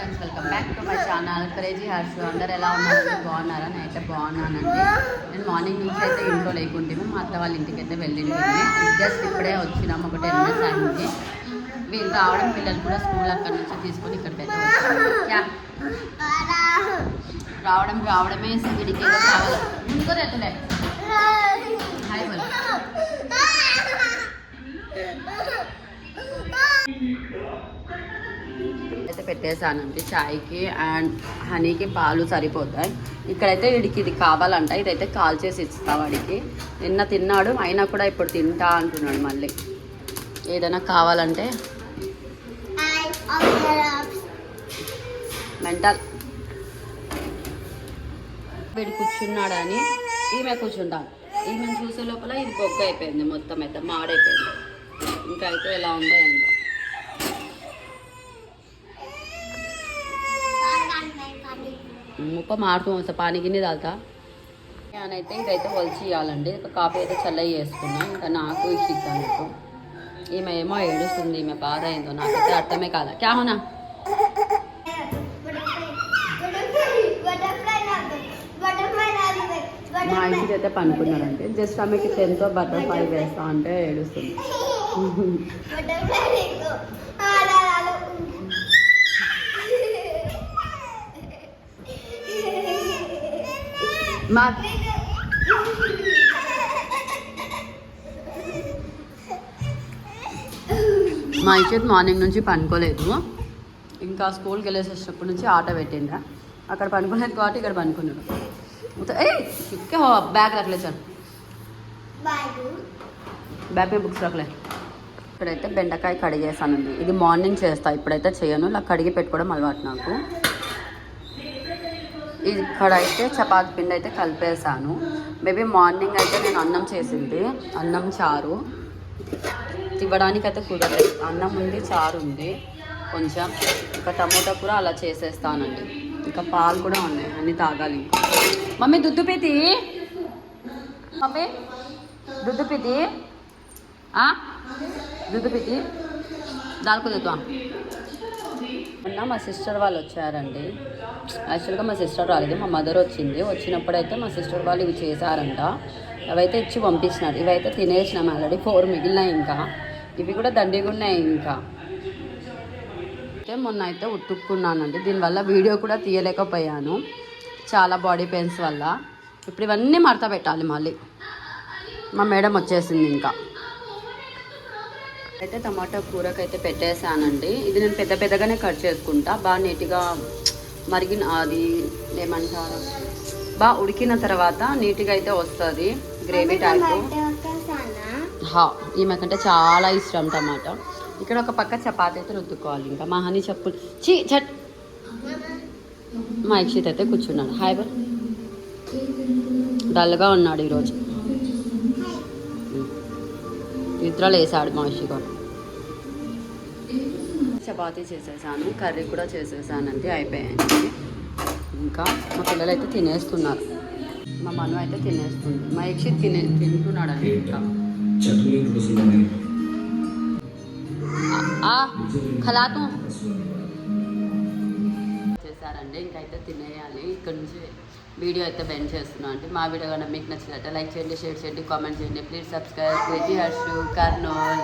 Welcome back to my channel crazy hearts. అందరు ఎలా ఉన్నారు? బాగున్నారా? నేనైతే బాగున్నానండి. నేను మార్నింగ్ నుంచి అయితే ఇంట్లో లేకుంటే మా అత్త వాళ్ళ ఇంటికి అయితే వెళ్ళింటుంది. జస్ట్ ఇప్పుడే వచ్చినాము, ఒక 10 minutes అయింది. వీళ్ళు రావడం, పిల్లలు కూడా స్కూల్ అక్కడి నుంచి తీసుకొని ఇక్కడికైతే వచ్చాము. రావడమే సిగిడికి కావాలి. ముందుకు ఎత్తలే హాయ్ బల్ అయితే పెట్టేసానండి. చాయ్కి అండ్ హనీకి పాలు సరిపోతాయి. ఇక్కడైతే వీడికి ఇది కావాలంట. ఇదైతే కాల్ చేసి ఇస్తా వాడికి. నిన్న తిన్నాడు, అయినా కూడా ఇప్పుడు తింటా అంటున్నాడు. మళ్ళీ ఏదైనా కావాలంటే మెంటల్. వీడు కూర్చున్నాడని ఈమె కూర్చుంటాను. ఈమెను చూసే లోపల ఇది బొగ్గ అయిపోయింది, మొత్తం అయితే మాడైపోయింది. ఇంకా అయితే ఎలా ఉందో ఏందో. ముప్ప మారుతూ వస్తా, పానీ గిన్నె తాగుతా అయితే ఇదైతే ఒలిచి ఇవ్వాలండి. ఒక కాఫీ అయితే చల్లయి చేసుకున్నాం. ఇంకా నాకు ఇచ్చిస్తాను. ఈమె ఏమో ఏడుస్తుంది, ఈమె బాధ అయిందో నాకైతే అర్థమే కాదా. క్యా హోనా? మా ఇంటికి అయితే పనుకున్నాడంటే జస్ట్ ఆమెకి 10తో బటర్ఫ్లై వేస్తా అంటే ఏడుస్తుంది. మా ఇషత్ మార్నింగ్ నుంచి పనుకోలేదు. ఇంకా స్కూల్కి వెళ్ళేసేటప్పటి నుంచి ఆట పెట్టిండ్రా. అక్కడ పనుకోలేదు కాబట్టి ఇక్కడ పనుకున్నాడు. ఏ బ్యాగ్ రखले चल, బ్యాగ్ మీద బుక్స్ రखले. ఇక్కడైతే బెండకాయ కడిగేసానండి. ఇది మార్నింగ్ చేస్తా, ఇప్పుడైతే చేయను. ఇలా కడిగి పెట్టుకోవడం అలవాటు నాకు. ఇక్కడైతే చపాతి పిండి అయితే కలిపేసాను. మేబీ మార్నింగ్ అయితే నేను అన్నం చేసింది, అన్నం చారు ఇవ్వడానికి అయితే కుదరలేదు. అన్నం ఉంది, చారు ఉంది కొంచెం, ఇంకా టమోటా కూర అలా చేసేస్తానండి. ఇంకా పాలు కూడా ఉన్నాయి, అన్నీ తాగాలి. మమ్మీ దుద్దు పీతి, మమ్మీ దుద్దు పీతి, దుద్దు పీతి దాని కుదుతా. మొన్న మా సిస్టర్ వాళ్ళు వచ్చారండి. యాక్చువల్గా మా సిస్టర్ రాలేదు, మా మదర్ వచ్చింది. వచ్చినప్పుడైతే మా సిస్టర్ వాళ్ళు ఇవి చేశారంట. అవైతే ఇచ్చి పంపించినారు. ఇవైతే తినేసినాం ఆల్రెడీ, 4 మిగిలినాయి. ఇంకా ఇవి కూడా దండిగా ఉన్నాయి. ఇంకా అయితే మొన్న అయితే ఉతుక్కున్నానండి. దీనివల్ల వీడియో కూడా తీయలేకపోయాను, చాలా బాడీ పెయిన్స్ వల్ల. ఇప్పుడు ఇవన్నీ మడత పెట్టాలి మళ్ళీ. మా మేడం వచ్చేసింది. ఇంకా అయితే టమాటా కూరకైతే పెట్టేసానండి. ఇది నేను పెద్దగానే కట్ చేసుకుంటా. బాగా నీట్గా మరిగిన అది ఏమంటారు, బాగా ఉడికిన తర్వాత నీట్గా అయితే వస్తుంది గ్రేవీ టైపు. ఈమెకంటే చాలా ఇష్టం టమాటా. ఇక్కడ ఒక పక్క చపాతి అయితే రుద్దుకోవాలి. ఇంకా మా హనీ చెప్పులు చట్. మా ఇక్షిత్ అయితే కూర్చున్నాడు. హాయ్ బా, డల్గా ఉన్నాడు ఈరోజు. నిద్రలు వేసాడు మా ఇషిగా. చపాతీ చేసేసాను, కర్రీ కూడా చేసేసానండి, అయిపోయాయండి. ఇంకా మా పిల్లలు అయితే తినేస్తున్నారు. మా మను అయితే తినేస్తుంది. మా ఇక్షిత్ తింటున్నాడండి. ఇంకా ఖలాతు చేశారండి. ఇంకైతే తినేయాలి. ఇక్కడ నుంచి వీడియో అయితే బెండ్ చేస్తున్నాను అండి. మా వీడియో కనుక మీకు నచ్చినట్లయితే లైక్ చేయండి, షేర్ చేయండి, కామెంట్ చేయండి. Please subscribe crazy hearts Kurnool.